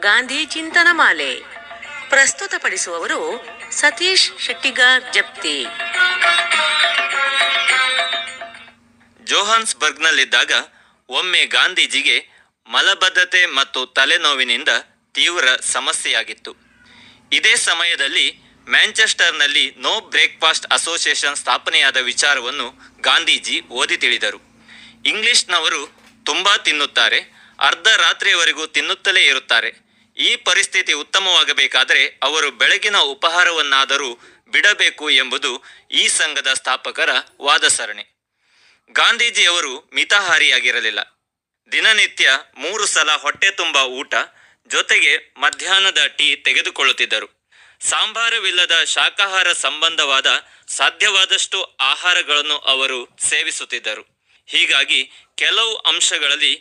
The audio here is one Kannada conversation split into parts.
ಗಾಂಧಿ ಚಿಂತನ ಮಾಲೆ. ಪ್ರಸ್ತುತಪಡಿಸುವವರು ಸತೀಶ್ ಶೆಟ್ಟಿಗಾರ್ ಜಪ್ತಿ. ಜೋಹಾನ್ಸ್ಬರ್ಗ್ನಲ್ಲಿದ್ದಾಗ ಒಮ್ಮೆ ಗಾಂಧೀಜಿಗೆ ಮಲಬದ್ಧತೆ ಮತ್ತು ತಲೆನೋವಿನಿಂದ ತೀವ್ರ ಸಮಸ್ಯೆಯಾಗಿತ್ತು. ಇದೇ ಸಮಯದಲ್ಲಿ ಮ್ಯಾಂಚೆಸ್ಟರ್ನಲ್ಲಿ ನೋ ಬ್ರೇಕ್ಫಾಸ್ಟ್ ಅಸೋಸಿಯೇಷನ್ ಸ್ಥಾಪನೆಯಾದ ವಿಚಾರವನ್ನು ಗಾಂಧೀಜಿ ಓದಿ ತಿಳಿದರು. ಇಂಗ್ಲಿಷ್ನವರು ತುಂಬ ತಿನ್ನುತ್ತಾರೆ, ಅರ್ಧ ರಾತ್ರಿಯವರೆಗೂ ತಿನ್ನುತ್ತಲೇ ಇರುತ್ತಾರೆ. ಈ ಪರಿಸ್ಥಿತಿ ಉತ್ತಮವಾಗಬೇಕಾದರೆ ಅವರು ಬೆಳಗಿನ ಉಪಹಾರವನ್ನಾದರೂ ಬಿಡಬೇಕು ಎಂಬುದು ಈ ಸಂಘದ ಸ್ಥಾಪಕರ ವಾದ ಸರಣಿ. ಗಾಂಧೀಜಿಯವರು ಮಿತಾಹಾರಿಯಾಗಿರಲಿಲ್ಲ. ದಿನನಿತ್ಯ 3 ಸಲ ಹೊಟ್ಟೆ ತುಂಬ ಊಟ ಜೊತೆಗೆ ಮಧ್ಯಾಹ್ನದ ಟೀ ತೆಗೆದುಕೊಳ್ಳುತ್ತಿದ್ದರು. ಸಾಂಬಾರವಿಲ್ಲದ ಶಾಕಾಹಾರ ಸಂಬಂಧವಾದ ಸಾಧ್ಯವಾದಷ್ಟು ಆಹಾರಗಳನ್ನು ಅವರು ಸೇವಿಸುತ್ತಿದ್ದರು. ಹೀಗಾಗಿ ಕೆಲವು ಅಂಶಗಳಲ್ಲಿ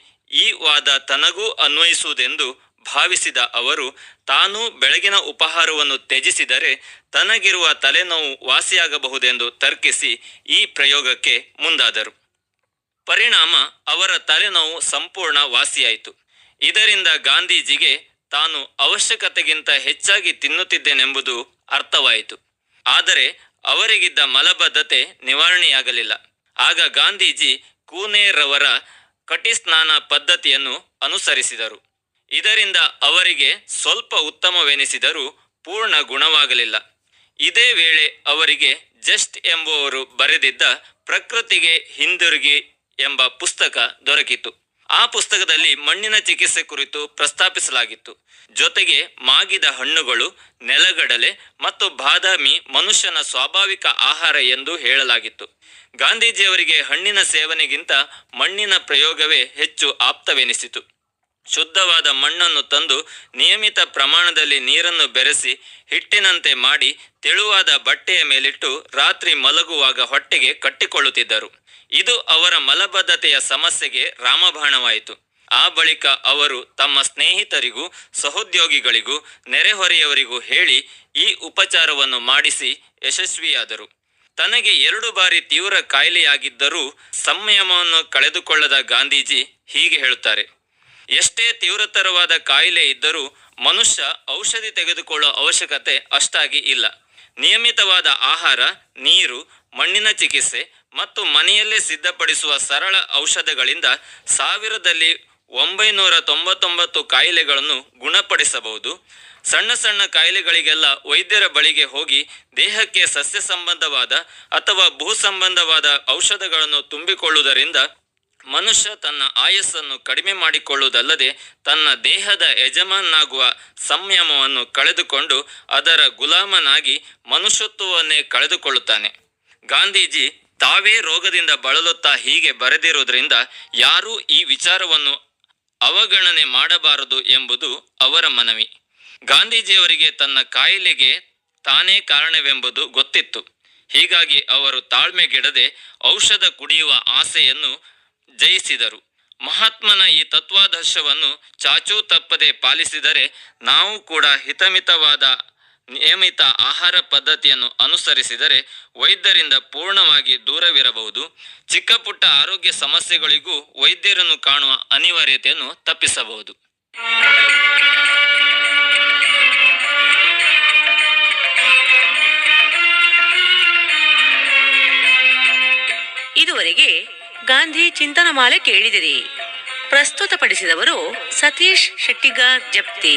ಈ ವಾದ ತನಗೂ ಅನ್ವಯಿಸುವುದೆಂದು ಭಾವಿಸಿದ ಅವರು ತಾನು ಬೆಳಗಿನ ಉಪಹಾರವನ್ನು ತ್ಯಜಿಸಿದರೆ ತನಗಿರುವ ತಲೆನೋವು ವಾಸಿಯಾಗಬಹುದೆಂದು ತರ್ಕಿಸಿ ಈ ಪ್ರಯೋಗಕ್ಕೆ ಮುಂದಾದರು. ಪರಿಣಾಮ ಅವರ ತಲೆನೋವು ಸಂಪೂರ್ಣ ವಾಸಿಯಾಯಿತು. ಇದರಿಂದ ಗಾಂಧೀಜಿಗೆ ತಾನು ಅವಶ್ಯಕತೆಗಿಂತ ಹೆಚ್ಚಾಗಿ ತಿನ್ನುತ್ತಿದ್ದೇನೆಂಬುದು ಅರ್ಥವಾಯಿತು. ಆದರೆ ಅವರಿಗಿದ್ದ ಮಲಬದ್ಧತೆ ನಿವಾರಣೆಯಾಗಲಿಲ್ಲ. ಆಗ ಗಾಂಧೀಜಿ ಕೂನೇರವರ ಕಟಿಸ್ನಾನ ಪದ್ಧತಿಯನ್ನು ಅನುಸರಿಸಿದರು. ಇದರಿಂದ ಅವರಿಗೆ ಸ್ವಲ್ಪ ಉತ್ತಮವೆನಿಸಿದರೂ ಪೂರ್ಣ ಗುಣವಾಗಲಿಲ್ಲ. ಇದೇ ವೇಳೆ ಅವರಿಗೆ ಜಸ್ಟ್ ಎಂಬುವರು ಬರೆದಿದ್ದ ಪ್ರಕೃತಿಗೆ ಹಿಂದಿರುಗಿ ಎಂಬ ಪುಸ್ತಕ ದೊರಕಿತು. ಆ ಪುಸ್ತಕದಲ್ಲಿ ಮಣ್ಣಿನ ಚಿಕಿತ್ಸೆ ಕುರಿತು ಪ್ರಸ್ತಾಪಿಸಲಾಗಿತ್ತು. ಜೊತೆಗೆ ಮಾಗಿದ ಹಣ್ಣುಗಳು, ನೆಲಗಡಲೆ ಮತ್ತು ಬಾದಾಮಿ ಮನುಷ್ಯನ ಸ್ವಾಭಾವಿಕ ಆಹಾರ ಎಂದು ಹೇಳಲಾಗಿತ್ತು. ಗಾಂಧೀಜಿಯವರಿಗೆ ಹಣ್ಣಿನ ಸೇವನೆಗಿಂತ ಮಣ್ಣಿನ ಪ್ರಯೋಗವೇ ಹೆಚ್ಚು ಆಪ್ತವೆನಿಸಿತು. ಶುದ್ಧವಾದ ಮಣ್ಣನ್ನು ತಂದು ನಿಯಮಿತ ಪ್ರಮಾಣದಲ್ಲಿ ನೀರನ್ನು ಬೆರೆಸಿ ಹಿಟ್ಟಿನಂತೆ ಮಾಡಿ ತೆಳುವಾದ ಬಟ್ಟೆಯ ಮೇಲಿಟ್ಟು ರಾತ್ರಿ ಮಲಗುವಾಗ ಹೊಟ್ಟೆಗೆ ಕಟ್ಟಿಕೊಳ್ಳುತ್ತಿದ್ದರು. ಇದು ಅವರ ಮಲಬದ್ಧತೆಯ ಸಮಸ್ಯೆಗೆ ರಾಮಬಾಣವಾಯಿತು. ಆ ಬಳಿಕ ಅವರು ತಮ್ಮ ಸ್ನೇಹಿತರಿಗೂ ಸಹೋದ್ಯೋಗಿಗಳಿಗೂ ನೆರೆಹೊರೆಯವರಿಗೂ ಹೇಳಿ ಈ ಉಪಚಾರವನ್ನು ಮಾಡಿಸಿ ಯಶಸ್ವಿಯಾದರು. ತನಗೆ 2 ಬಾರಿ ತೀವ್ರ ಕಾಯಿಲೆಯಾಗಿದ್ದರೂ ಸಂಯಮವನ್ನು ಕಳೆದುಕೊಳ್ಳದ ಗಾಂಧೀಜಿ ಹೀಗೆ ಹೇಳುತ್ತಾರೆ: ಎಷ್ಟೇ ತೀವ್ರತರವಾದ ಕಾಯಿಲೆ ಇದ್ದರೂ ಮನುಷ್ಯ ಔಷಧಿ ತೆಗೆದುಕೊಳ್ಳುವ ಅವಶ್ಯಕತೆ ಅಷ್ಟಾಗಿ ಇಲ್ಲ. ನಿಯಮಿತವಾದ ಆಹಾರ, ನೀರು, ಮಣ್ಣಿನ ಚಿಕಿತ್ಸೆ ಮತ್ತು ಮನೆಯಲ್ಲೇ ಸಿದ್ಧಪಡಿಸುವ ಸರಳ ಔಷಧಗಳಿಂದ 1999 ಕಾಯಿಲೆಗಳನ್ನು ಗುಣಪಡಿಸಬಹುದು. ಸಣ್ಣ ಸಣ್ಣ ಕಾಯಿಲೆಗಳಿಗೆಲ್ಲ ವೈದ್ಯರ ಬಳಿಗೆ ಹೋಗಿ ದೇಹಕ್ಕೆ ಸಸ್ಯ ಸಂಬಂಧವಾದ ಅಥವಾ ಭೂ ಸಂಬಂಧವಾದ ಔಷಧಗಳನ್ನು ತುಂಬಿಕೊಳ್ಳುವುದರಿಂದ ಮನುಷ್ಯ ತನ್ನ ಆಯಸ್ಸನ್ನು ಕಡಿಮೆ ಮಾಡಿಕೊಳ್ಳುವುದಲ್ಲದೆ ತನ್ನ ದೇಹದ ಯಜಮಾನನಾಗುವ ಸಂಯಮವನ್ನು ಕಳೆದುಕೊಂಡು ಅದರ ಗುಲಾಮನಾಗಿ ಮನುಷ್ಯತ್ವವನ್ನೇ ಕಳೆದುಕೊಳ್ಳುತ್ತಾನೆ. ಗಾಂಧೀಜಿ ತಾವೇ ರೋಗದಿಂದ ಬಳಲುತ್ತಾ ಹೀಗೆ ಬರೆದಿರುವುದರಿಂದ ಯಾರೂ ಈ ವಿಚಾರವನ್ನು ಅವಗಣನೆ ಮಾಡಬಾರದು ಎಂಬುದು ಅವರ ಮನವಿ. ಗಾಂಧೀಜಿಯವರಿಗೆ ತನ್ನ ಕಾಯಿಲೆಗೆ ತಾನೇ ಕಾರಣವೆಂಬುದು ಗೊತ್ತಿತ್ತು. ಹೀಗಾಗಿ ಅವರು ತಾಳ್ಮೆಗೆಡದೆ ಔಷಧ ಕುಡಿಯುವ ಆಸೆಯನ್ನು ಜಯಿಸಿದರು. ಮಹಾತ್ಮನ ಈ ತತ್ವಾದರ್ಶವನ್ನು ಚಾಚೂ ತಪ್ಪದೆ ಪಾಲಿಸಿದರೆ ನಾವು ಕೂಡ ಹಿತಮಿತವಾದ ನಿಯಮಿತ ಆಹಾರ ಪದ್ಧತಿಯನ್ನು ಅನುಸರಿಸಿದರೆ ವೈದ್ಯರಿಂದ ಪೂರ್ಣವಾಗಿ ದೂರವಿರಬಹುದು. ಚಿಕ್ಕ ಪುಟ್ಟ ಆರೋಗ್ಯ ಸಮಸ್ಯೆಗಳಿಗೂ ವೈದ್ಯರನ್ನು ಕಾಣುವ ಅನಿವಾರ್ಯತೆಯನ್ನು ತಪ್ಪಿಸಬಹುದು. ಇದುವರೆಗೆ ಗಾಂಧಿ ಚಿಂತನ ಮಾಲೆ ಕೇಳಿದಿರಿ. ಪ್ರಸ್ತುತಪಡಿಸಿದವರು ಸತೀಶ್ ಶೆಟ್ಟಿಗಾರ್ ಜಪ್ತಿ.